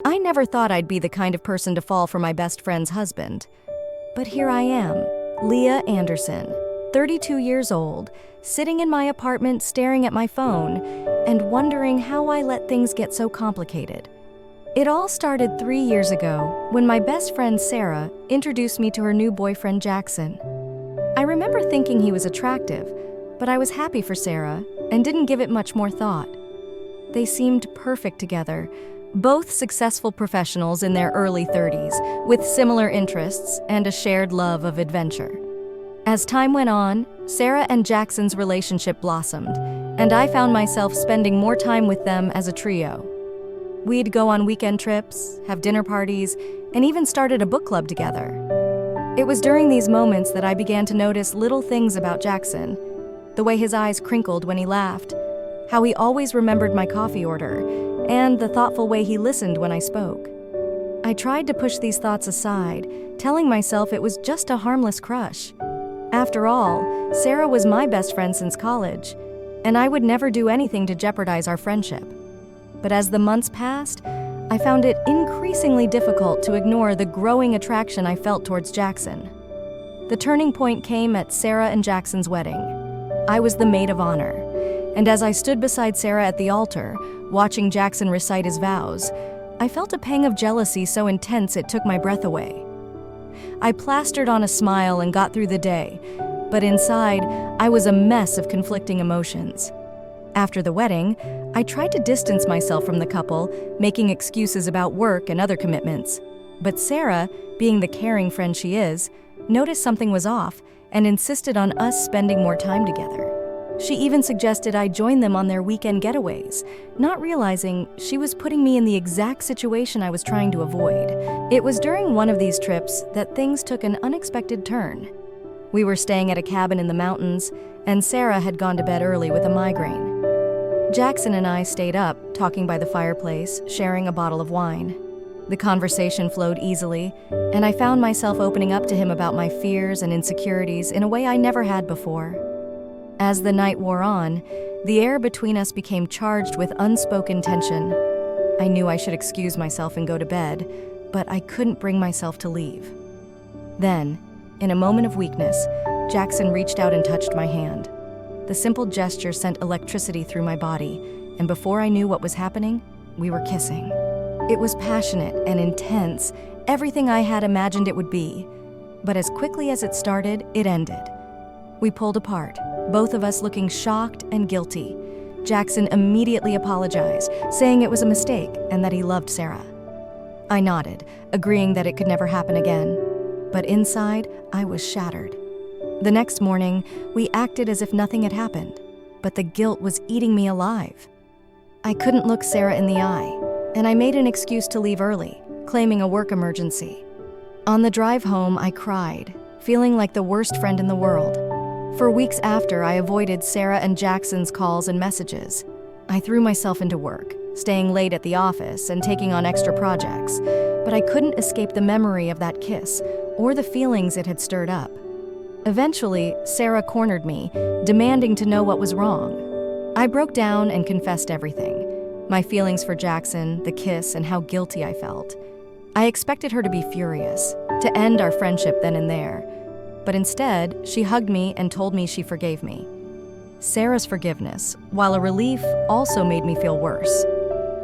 I never thought I'd be the kind of person to fall for my best friend's husband. But here I am, Leah Anderson, 32 years old, sitting in my apartment staring at my phone and wondering how I let things get so complicated. It all started 3 years ago when my best friend Sarah introduced me to her new boyfriend Jackson. I remember thinking he was attractive, but I was happy for Sarah and didn't give it much more thought. They seemed perfect together, both successful professionals in their early 30s, with similar interests and a shared love of adventure. As time went on, Sarah and Jackson's relationship blossomed, and I found myself spending more time with them as a trio. We'd go on weekend trips, have dinner parties, and even started a book club together. It was during these moments that I began to notice little things about Jackson, the way his eyes crinkled when he laughed, how he always remembered my coffee order, and the thoughtful way he listened when I spoke. I tried to push these thoughts aside, telling myself it was just a harmless crush. After all, Sarah was my best friend since college, and I would never do anything to jeopardize our friendship. But as the months passed, I found it increasingly difficult to ignore the growing attraction I felt towards Jackson. The turning point came at Sarah and Jackson's wedding. I was the maid of honor, and as I stood beside Sarah at the altar, watching Jackson recite his vows, I felt a pang of jealousy so intense it took my breath away. I plastered on a smile and got through the day, but inside, I was a mess of conflicting emotions. After the wedding, I tried to distance myself from the couple, making excuses about work and other commitments. But Sarah, being the caring friend she is, noticed something was off and insisted on us spending more time together. She even suggested I join them on their weekend getaways, not realizing she was putting me in the exact situation I was trying to avoid. It was during one of these trips that things took an unexpected turn. We were staying at a cabin in the mountains, and Sarah had gone to bed early with a migraine. Jackson and I stayed up, talking by the fireplace, sharing a bottle of wine. The conversation flowed easily, and I found myself opening up to him about my fears and insecurities in a way I never had before. As the night wore on, the air between us became charged with unspoken tension. I knew I should excuse myself and go to bed, but I couldn't bring myself to leave. Then, in a moment of weakness, Jackson reached out and touched my hand. The simple gesture sent electricity through my body, and before I knew what was happening, we were kissing. It was passionate and intense, everything I had imagined it would be. But as quickly as it started, it ended. We pulled apart, both of us looking shocked and guilty. Jackson immediately apologized, saying it was a mistake and that he loved Sarah. I nodded, agreeing that it could never happen again. But inside, I was shattered. The next morning, we acted as if nothing had happened, but the guilt was eating me alive. I couldn't look Sarah in the eye, and I made an excuse to leave early, claiming a work emergency. On the drive home, I cried, feeling like the worst friend in the world. For weeks after, I avoided Sarah and Jackson's calls and messages. I threw myself into work, staying late at the office and taking on extra projects, but I couldn't escape the memory of that kiss or the feelings it had stirred up. Eventually, Sarah cornered me, demanding to know what was wrong. I broke down and confessed everything. My feelings for Jackson, the kiss, and how guilty I felt. I expected her to be furious, to end our friendship then and there. But instead, she hugged me and told me she forgave me. Sarah's forgiveness, while a relief, also made me feel worse.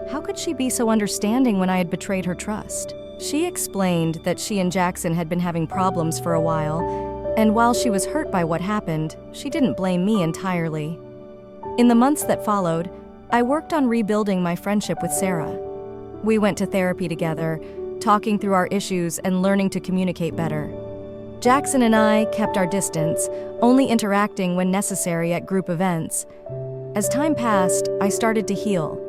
How could she be so understanding when I had betrayed her trust? She explained that she and Jackson had been having problems for a while, and while she was hurt by what happened, she didn't blame me entirely. In the months that followed, I worked on rebuilding my friendship with Sarah. We went to therapy together, talking through our issues and learning to communicate better. Jackson and I kept our distance, only interacting when necessary at group events. As time passed, I started to heal.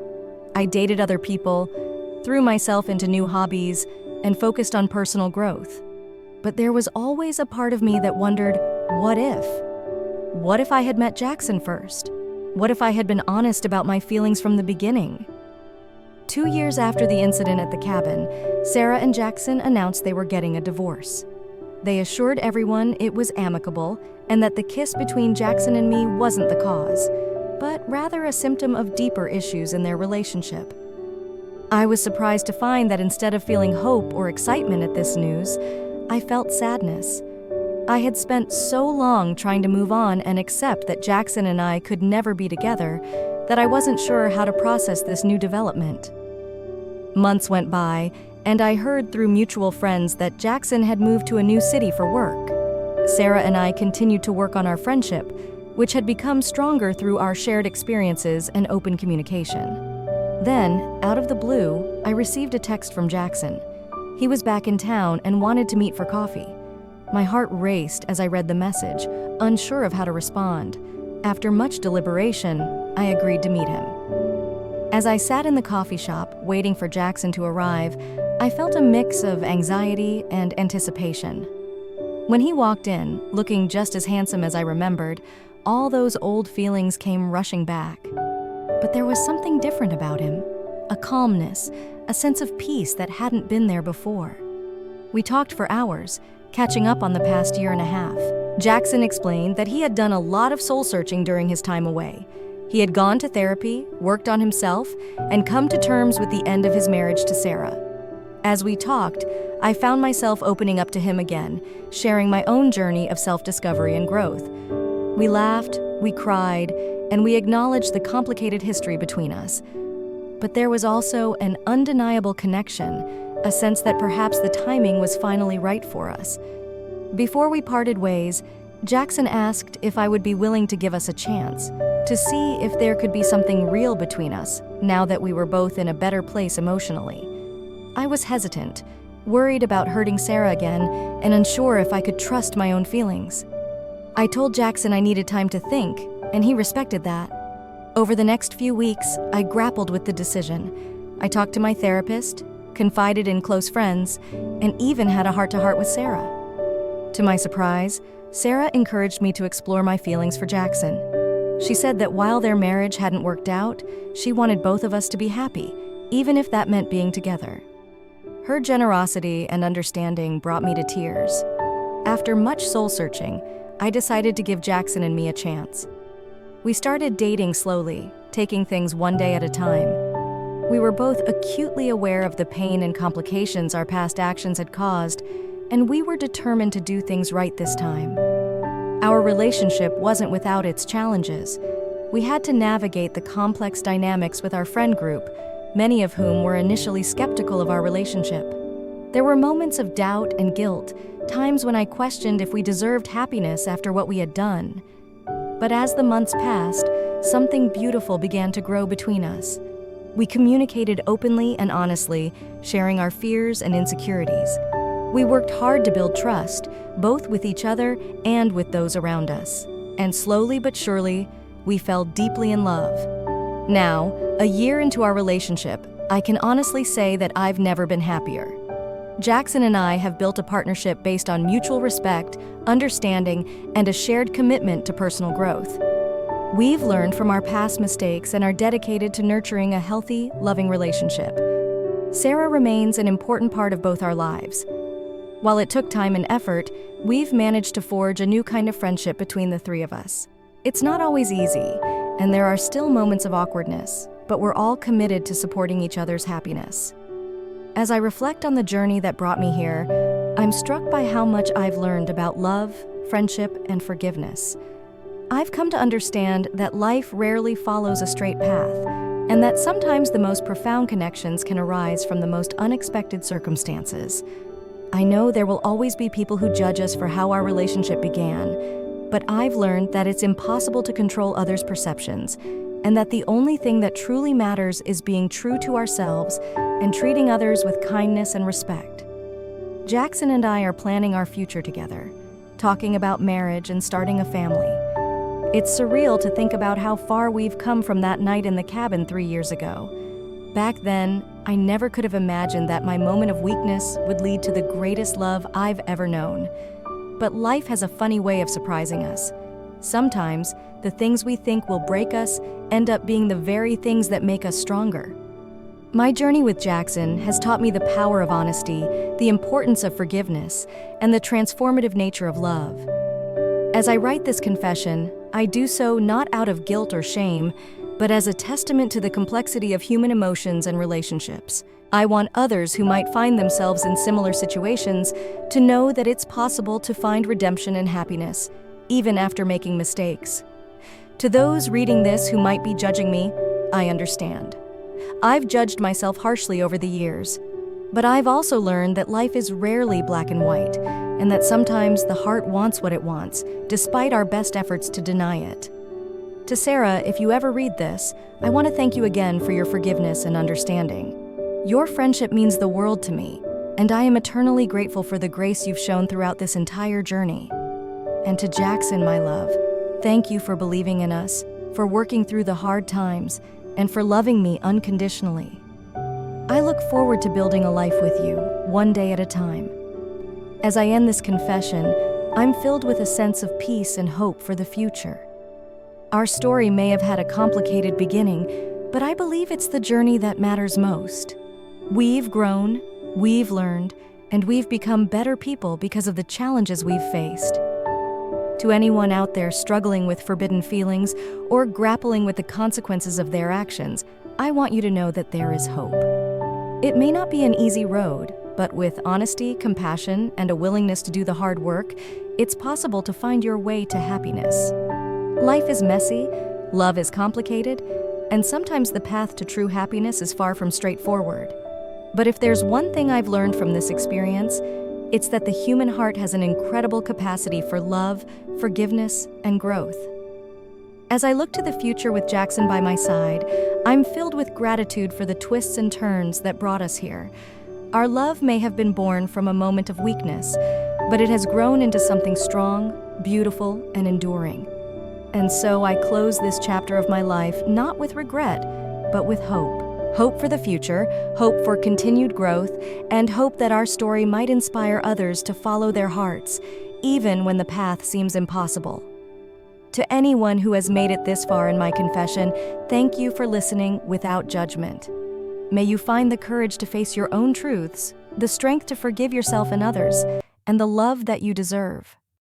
I dated other people, threw myself into new hobbies, and focused on personal growth. But there was always a part of me that wondered, what if? What if I had met Jackson first? What if I had been honest about my feelings from the beginning? 2 years after the incident at the cabin, Sarah and Jackson announced they were getting a divorce. They assured everyone it was amicable and that the kiss between Jackson and me wasn't the cause, but rather a symptom of deeper issues in their relationship. I was surprised to find that instead of feeling hope or excitement at this news, I felt sadness. I had spent so long trying to move on and accept that Jackson and I could never be together that I wasn't sure how to process this new development. Months went by, and I heard through mutual friends that Jackson had moved to a new city for work. Sarah and I continued to work on our friendship, which had become stronger through our shared experiences and open communication. Then, out of the blue, I received a text from Jackson. He was back in town and wanted to meet for coffee. My heart raced as I read the message, unsure of how to respond. After much deliberation, I agreed to meet him. As I sat in the coffee shop, waiting for Jackson to arrive, I felt a mix of anxiety and anticipation. When he walked in, looking just as handsome as I remembered, all those old feelings came rushing back. But there was something different about him, a calmness, a sense of peace that hadn't been there before. We talked for hours, catching up on the past year and a half. Jackson explained that he had done a lot of soul-searching during his time away. He had gone to therapy, worked on himself, and come to terms with the end of his marriage to Sarah. As we talked, I found myself opening up to him again, sharing my own journey of self-discovery and growth. We laughed, we cried, and we acknowledged the complicated history between us. But there was also an undeniable connection, a sense that perhaps the timing was finally right for us. Before we parted ways, Jackson asked if I would be willing to give us a chance, to see if there could be something real between us, now that we were both in a better place emotionally. I was hesitant, worried about hurting Sarah again, and unsure if I could trust my own feelings. I told Jackson I needed time to think, and he respected that. Over the next few weeks, I grappled with the decision. I talked to my therapist, confided in close friends, and even had a heart-to-heart with Sarah. To my surprise, Sarah encouraged me to explore my feelings for Jackson. She said that while their marriage hadn't worked out, she wanted both of us to be happy, even if that meant being together. Her generosity and understanding brought me to tears. After much soul-searching, I decided to give Jackson and me a chance. We started dating slowly, taking things one day at a time. We were both acutely aware of the pain and complications our past actions had caused, and we were determined to do things right this time. Our relationship wasn't without its challenges. We had to navigate the complex dynamics with our friend group, many of whom were initially skeptical of our relationship. There were moments of doubt and guilt, times when I questioned if we deserved happiness after what we had done. But as the months passed, something beautiful began to grow between us. We communicated openly and honestly, sharing our fears and insecurities. We worked hard to build trust, both with each other and with those around us. And slowly but surely, we fell deeply in love. Now, a year into our relationship, I can honestly say that I've never been happier. Jackson and I have built a partnership based on mutual respect, understanding, and a shared commitment to personal growth. We've learned from our past mistakes and are dedicated to nurturing a healthy, loving relationship. Sarah remains an important part of both our lives. While it took time and effort, we've managed to forge a new kind of friendship between the three of us. It's not always easy, and there are still moments of awkwardness, but we're all committed to supporting each other's happiness. As I reflect on the journey that brought me here, I'm struck by how much I've learned about love, friendship, and forgiveness. I've come to understand that life rarely follows a straight path, and that sometimes the most profound connections can arise from the most unexpected circumstances. I know there will always be people who judge us for how our relationship began, but I've learned that it's impossible to control others' perceptions, and that the only thing that truly matters is being true to ourselves and treating others with kindness and respect. Jackson and I are planning our future together, talking about marriage and starting a family. It's surreal to think about how far we've come from that night in the cabin 3 years ago. Back then, I never could have imagined that my moment of weakness would lead to the greatest love I've ever known. But life has a funny way of surprising us. Sometimes, the things we think will break us end up being the very things that make us stronger. My journey with Jackson has taught me the power of honesty, the importance of forgiveness, and the transformative nature of love. As I write this confession, I do so not out of guilt or shame, but as a testament to the complexity of human emotions and relationships. I want others who might find themselves in similar situations to know that it's possible to find redemption and happiness, even after making mistakes. To those reading this who might be judging me, I understand. I've judged myself harshly over the years, but I've also learned that life is rarely black and white, and that sometimes the heart wants what it wants, despite our best efforts to deny it. To Sarah, if you ever read this, I want to thank you again for your forgiveness and understanding. Your friendship means the world to me, and I am eternally grateful for the grace you've shown throughout this entire journey. And to Jackson, my love, thank you for believing in us, for working through the hard times, and for loving me unconditionally. I look forward to building a life with you, one day at a time. As I end this confession, I'm filled with a sense of peace and hope for the future. Our story may have had a complicated beginning, but I believe it's the journey that matters most. We've grown, we've learned, and we've become better people because of the challenges we've faced. To anyone out there struggling with forbidden feelings or grappling with the consequences of their actions, I want you to know that there is hope. It may not be an easy road, but with honesty, compassion, and a willingness to do the hard work, it's possible to find your way to happiness. Life is messy, love is complicated, and sometimes the path to true happiness is far from straightforward. But if there's one thing I've learned from this experience, it's that the human heart has an incredible capacity for love, forgiveness, and growth. As I look to the future with Jackson by my side, I'm filled with gratitude for the twists and turns that brought us here. Our love may have been born from a moment of weakness, but it has grown into something strong, beautiful, and enduring. And so I close this chapter of my life not with regret, but with hope. Hope for the future, hope for continued growth, and hope that our story might inspire others to follow their hearts, even when the path seems impossible. To anyone who has made it this far in my confession, thank you for listening without judgment. May you find the courage to face your own truths, the strength to forgive yourself and others, and the love that you deserve.